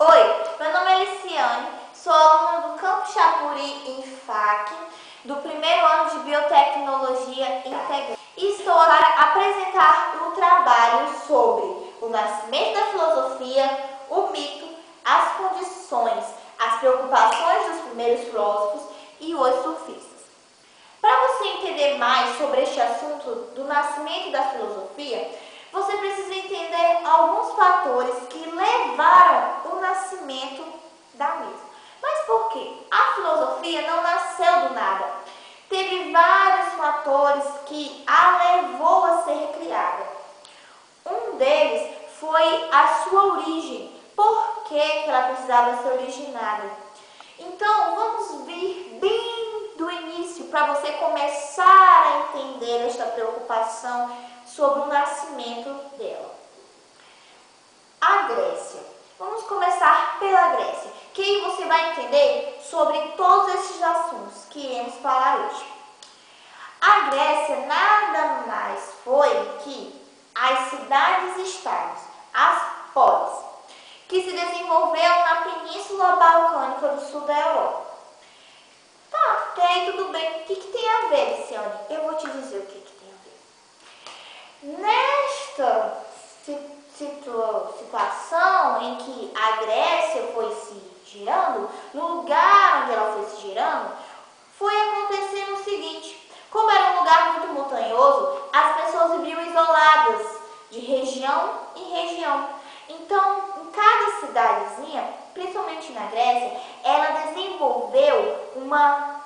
Oi, meu nome é Liciane, sou aluna do Campo Chapuri em FAC, do primeiro ano de Biotecnologia Integral. E estou para apresentar um trabalho sobre o nascimento da filosofia, o mito, as condições, as preocupações dos primeiros filósofos e os sofistas. Para você entender mais sobre este assunto do nascimento da filosofia, você precisa entender alguns fatores que levaram o nascimento da mesma. Mas por quê? A filosofia não nasceu do nada. Teve vários fatores que a levou a ser criada. Um deles foi a sua origem. Por que ela precisava ser originada? Então, vamos vir bem do início para você começar a entender esta preocupação sobre o nascimento dela. A Grécia. Vamos começar pela Grécia, que aí você vai entender sobre todos esses assuntos que iremos falar hoje. A Grécia nada mais foi que as cidades-estados, as polis, que se desenvolveram na Península Balcânica do sul da Europa. Tá, até aí tudo bem. O que tem a ver, Liciane? Eu vou te dizer o que tem a ver. Nesta situação em que a Grécia foi se girando, no lugar onde ela foi se girando, foi acontecendo o seguinte: como era um lugar muito montanhoso, as pessoas viviam isoladas de região em região. Então, em cada cidadezinha, principalmente na Grécia, ela desenvolveu uma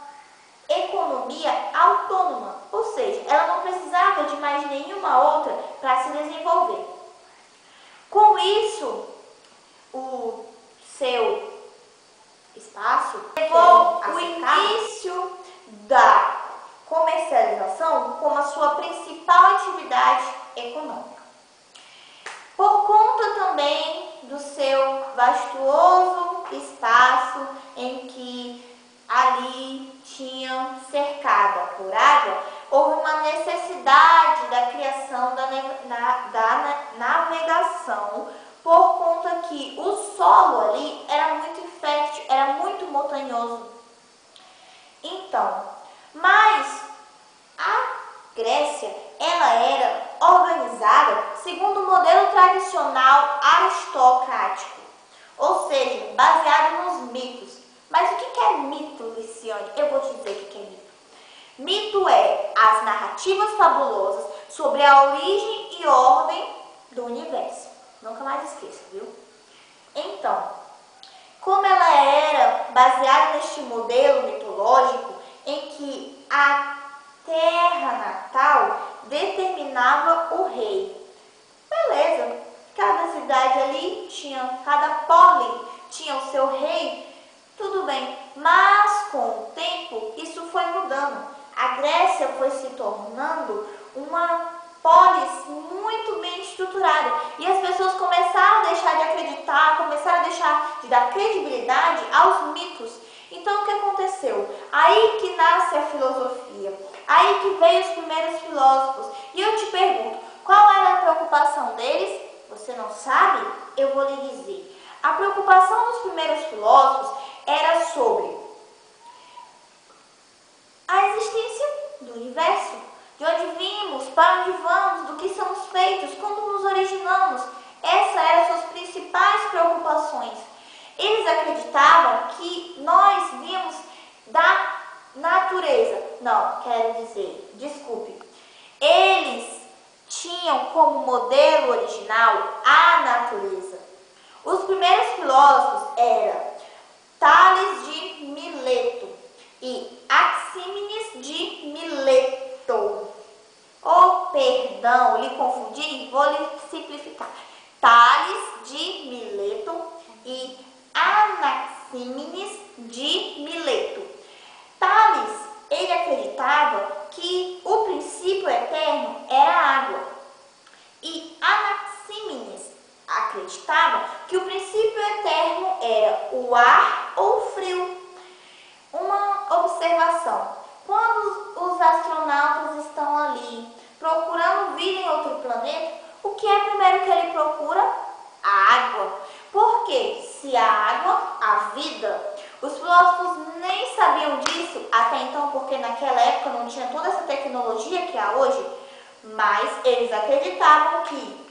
economia autônoma, ou seja, ela não precisava de mais nenhuma outra para se desenvolver. Com isso, o seu espaço levou o início da comercialização como a sua principal atividade econômica. Por conta também do seu vastuoso espaço em que ali tinha cercada por água, houve uma necessidade da criação da navegação, por conta que o solo ali era muito infértil, era muito montanhoso. Então, mas a Grécia, ela era organizada segundo o modelo tradicional aristocrático, ou seja, baseado nos mitos. Mas o que é mito, Liciane? Eu vou te dizer o que é mito. Mito é as narrativas fabulosas sobre a origem e ordem do universo. Nunca mais esqueça, viu? Então, como ela era baseada neste modelo mitológico em que a terra natal determinava o rei. Beleza, cada cidade ali tinha, cada poli tinha o seu rei, tudo bem. Mas com o tempo isso foi mudando. A Grécia foi se tornando uma polis muito bem estruturada e as pessoas começaram a deixar de acreditar, começaram a deixar de dar credibilidade aos mitos. Então o que aconteceu? Aí que nasce a filosofia, aí que veio os primeiros filósofos. E eu te pergunto, qual era a preocupação deles? Você não sabe? Eu vou lhe dizer. A preocupação dos primeiros filósofos era sobre a existência do universo, de onde vimos, para onde vamos, do que somos feitos, como nos originamos. Essas eram suas principais preocupações. Eles acreditavam que nós vimos da natureza. Não, quero dizer, desculpe. Eles tinham como modelo original a natureza. Os primeiros filósofos eram Tales de Mileto e Axímenes de Mileto. Oh, perdão, lhe confundi, vou lhe simplificar. Tales de Mileto e Anaxímenes de Mileto. Tales, ele acreditava que o princípio eterno era a água. E Anaxímenes acreditava que o princípio eterno era o ar ou frio. Uma observação: quando os astronautas estão ali procurando vida em outro planeta, o que é primeiro que ele procura? A água. Por quê? Se a água, a vida. Os filósofos nem sabiam disso até então, porque naquela época não tinha toda essa tecnologia que há hoje, mas eles acreditavam que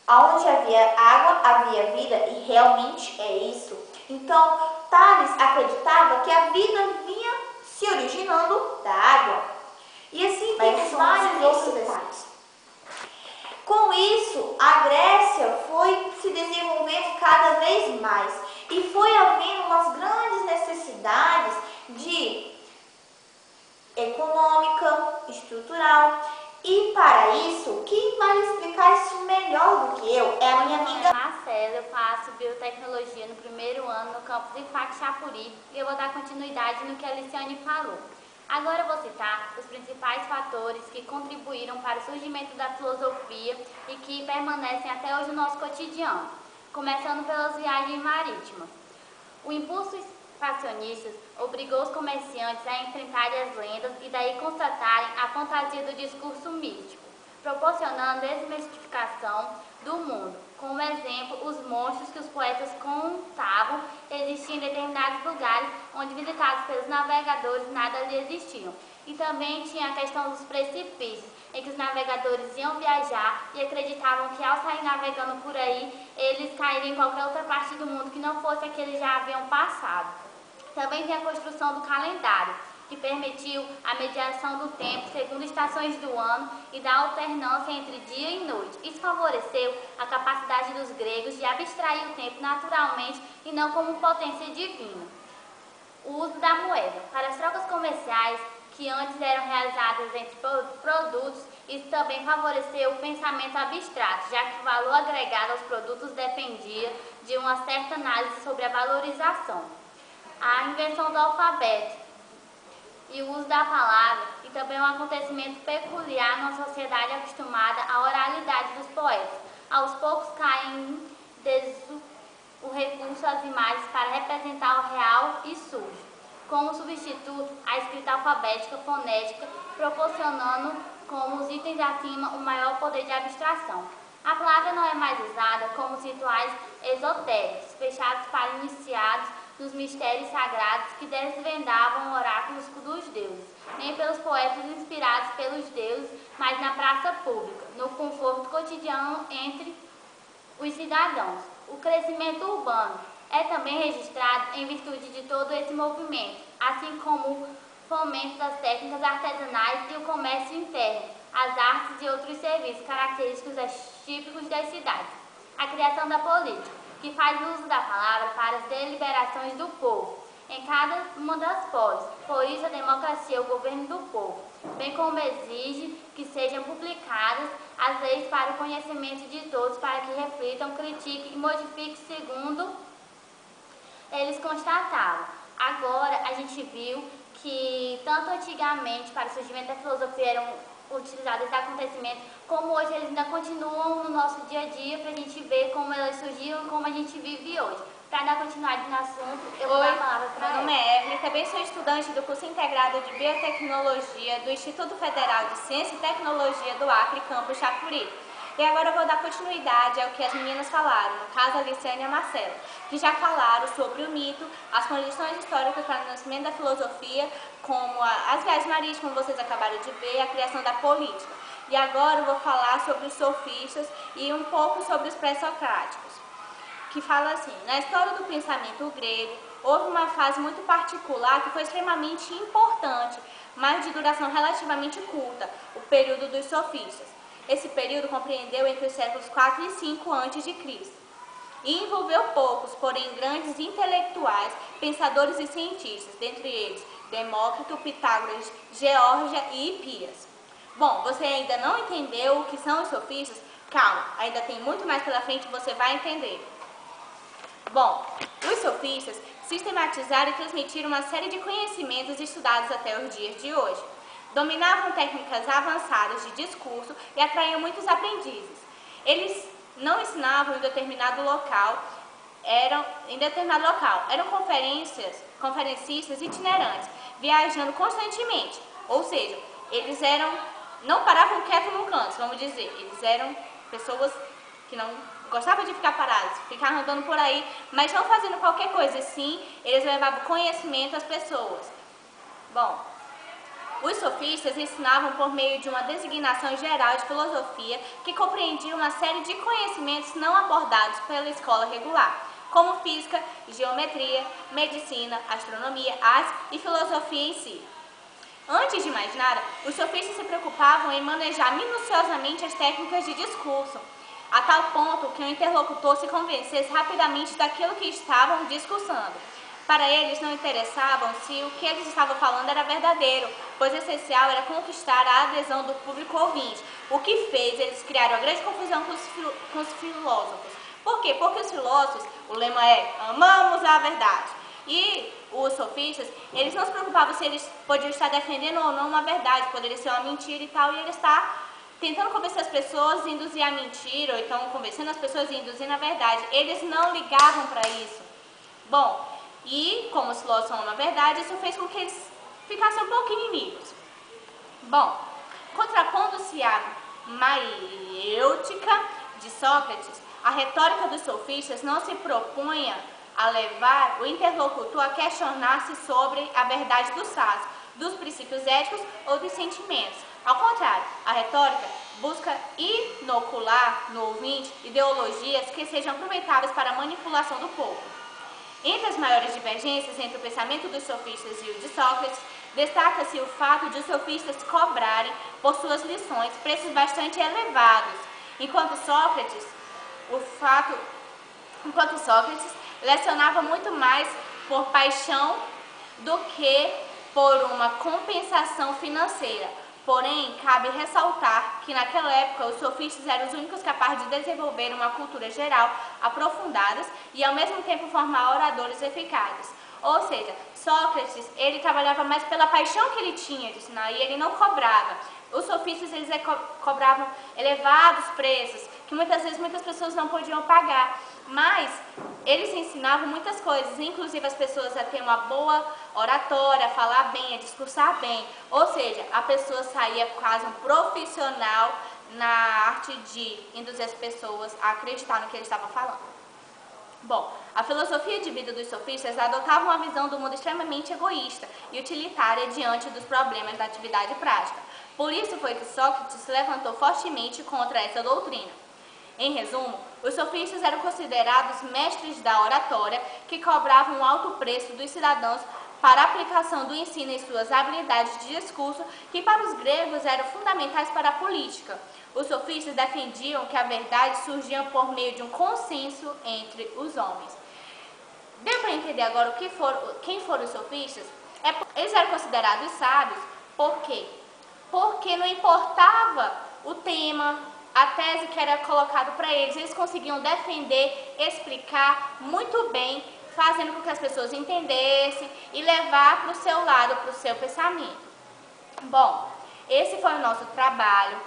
onde havia água, havia vida, e realmente é isso. Então, Tales acreditava que a vida vinha se originando da água. E assim temos vários outros detalhes. Com isso, a Grécia foi se desenvolvendo cada vez mais e foi havendo umas grandes necessidades de econômica, estrutural. E para isso, quem vai explicar isso melhor do que eu é a minha amiga Marcela. Eu faço biotecnologia no primeiro ano no campus IFAC Chapuri e eu vou dar continuidade no que a Liciane falou. Agora eu vou citar os principais fatores que contribuíram para o surgimento da filosofia e que permanecem até hoje no nosso cotidiano, começando pelas viagens marítimas. O impulso expansionista obrigou os comerciantes a enfrentarem as lendas e daí constatarem a fantasia do discurso místico, proporcionando desmistificação do mundo. Como exemplo, os monstros que os poetas contavam existiam em determinados lugares onde, visitados pelos navegadores, nada lhe existiam. E também tinha a questão dos precipícios, em que os navegadores iam viajar e acreditavam que ao sair navegando por aí, eles cairiam em qualquer outra parte do mundo que não fosse a que eles já haviam passado. Também tem a construção do calendário, que permitiu a mediação do tempo segundo estações do ano e da alternância entre dia e noite. Isso favoreceu a capacidade dos gregos de abstrair o tempo naturalmente e não como potência divina. O uso da moeda. Para as trocas comerciais, que antes eram realizadas entre produtos, isso também favoreceu o pensamento abstrato, já que o valor agregado aos produtos dependia de uma certa análise sobre a valorização. A invenção do alfabeto e o uso da palavra, e também um acontecimento peculiar numa sociedade acostumada à oralidade dos poetas. Aos poucos cai em desuso o recurso às imagens para representar o real e sujo. Como substituto, a escrita alfabética fonética, proporcionando, como os itens acima, um maior poder de abstração. A palavra não é mais usada como rituais esotéricos, fechados para iniciados nos mistérios sagrados que desvendavam oráculos dos deuses, nem pelos poetas inspirados pelos deuses, mas na praça pública, no conforto cotidiano entre os cidadãos. O crescimento urbano é também registrado em virtude de todo esse movimento, assim como o fomento das técnicas artesanais e o comércio interno, as artes e outros serviços característicos típicos das cidades. A criação da política, que faz uso da palavra para as deliberações do povo, em cada uma das polis. Por isso a democracia é o governo do povo, bem como exige que sejam publicadas as leis para o conhecimento de todos, para que reflitam, critiquem e modifiquem segundo eles constatavam. Agora a gente viu que tanto antigamente para o surgimento da filosofia eram utilizados esses acontecimentos, como hoje eles ainda continuam no nosso dia a dia para a gente ver como elas surgiram e como a gente vive hoje. Para dar continuidade no assunto, eu vou dar a palavra para Meu nome é Evelyn, também sou estudante do curso integrado de Biotecnologia do Instituto Federal de Ciência e Tecnologia do Acre, campus Chapuri. E agora eu vou dar continuidade ao que as meninas falaram, no caso a Liciane e a Marcela, que já falaram sobre o mito, as condições históricas para o nascimento da filosofia, como as viagens marítimas, como vocês acabaram de ver, a criação da política. E agora eu vou falar sobre os sofistas e um pouco sobre os pré-socráticos, que fala assim: na história do pensamento grego, houve uma fase muito particular que foi extremamente importante, mas de duração relativamente curta, o período dos sofistas. Esse período compreendeu entre os séculos 4 e 5 a.C. e envolveu poucos, porém grandes intelectuais, pensadores e cientistas, dentre eles Demócrito, Pitágoras, Geórgia e Hipias. Bom, você ainda não entendeu o que são os sofistas? Calma, ainda tem muito mais pela frente e você vai entender. Bom, os sofistas sistematizaram e transmitiram uma série de conhecimentos estudados até os dias de hoje. Dominavam técnicas avançadas de discurso e atraíam muitos aprendizes. Eles não ensinavam em determinado local, eram conferencistas itinerantes, viajando constantemente. Ou seja, eles não paravam quietos num canto, vamos dizer. Eles eram pessoas que que não gostavam de ficar parados, ficavam andando por aí, mas não fazendo qualquer coisa, sim, eles levavam conhecimento às pessoas. Bom, os sofistas ensinavam por meio de uma designação geral de filosofia que compreendia uma série de conhecimentos não abordados pela escola regular, como física, geometria, medicina, astronomia, artes e filosofia em si. Antes de mais nada, os sofistas se preocupavam em manejar minuciosamente as técnicas de discurso, a tal ponto que o interlocutor se convencesse rapidamente daquilo que estavam discursando. Para eles não interessavam se o que eles estavam falando era verdadeiro, pois o essencial era conquistar a adesão do público ouvinte, o que fez eles criarem uma grande confusão com os filósofos. Por quê? Porque os filósofos, o lema é, amamos a verdade. E os sofistas, eles não se preocupavam se eles podiam estar defendendo ou não uma verdade, poderia ser uma mentira e tal, e ele está tentando convencer as pessoas, induzir a mentira, ou então convencendo as pessoas e induzindo a verdade. Eles não ligavam para isso. Bom, e como os filósofos são uma verdade, isso fez com que eles ficassem um pouco inimigos. Bom, contrapondo-se à maiêutica de Sócrates, a retórica dos sofistas não se propunha a levar o interlocutor a questionar-se sobre a verdade dos fatos, dos princípios éticos ou dos sentimentos. Ao contrário, a retórica busca inocular no ouvinte ideologias que sejam aproveitáveis para a manipulação do povo. Entre as maiores divergências entre o pensamento dos sofistas e o de Sócrates, destaca-se o fato de os sofistas cobrarem por suas lições preços bastante elevados, enquanto Sócrates lecionava muito mais por paixão do que por uma compensação financeira. Porém, cabe ressaltar que naquela época os sofistas eram os únicos capazes de desenvolver uma cultura geral aprofundadas e ao mesmo tempo formar oradores eficazes. Ou seja, Sócrates, ele trabalhava mais pela paixão que ele tinha de ensinar e ele não cobrava. Os sofistas, eles cobravam elevados preços, que muitas vezes muitas pessoas não podiam pagar. Mas eles ensinavam muitas coisas, inclusive as pessoas a ter uma boa oratória, a falar bem, a discursar bem. Ou seja, a pessoa saía quase um profissional na arte de induzir as pessoas a acreditar no que ele estava falando. Bom, a filosofia de vida dos sofistas adotava uma visão do mundo extremamente egoísta e utilitária diante dos problemas da atividade prática. Por isso foi que Sócrates se levantou fortemente contra essa doutrina. Em resumo, os sofistas eram considerados mestres da oratória que cobravam um alto preço dos cidadãos para a aplicação do ensino em suas habilidades de discurso que para os gregos eram fundamentais para a política. Os sofistas defendiam que a verdade surgia por meio de um consenso entre os homens. Deu para entender agora quem foram os sofistas? Eles eram considerados sábios, por quê? Porque não importava o tema, a tese que era colocado para eles, eles conseguiam defender, explicar muito bem, fazendo com que as pessoas entendessem e levar para o seu lado, para o seu pensamento. Bom, esse foi o nosso trabalho.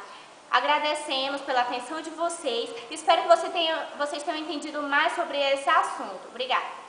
Agradecemos pela atenção de vocês. Espero que vocês tenham entendido mais sobre esse assunto. Obrigada.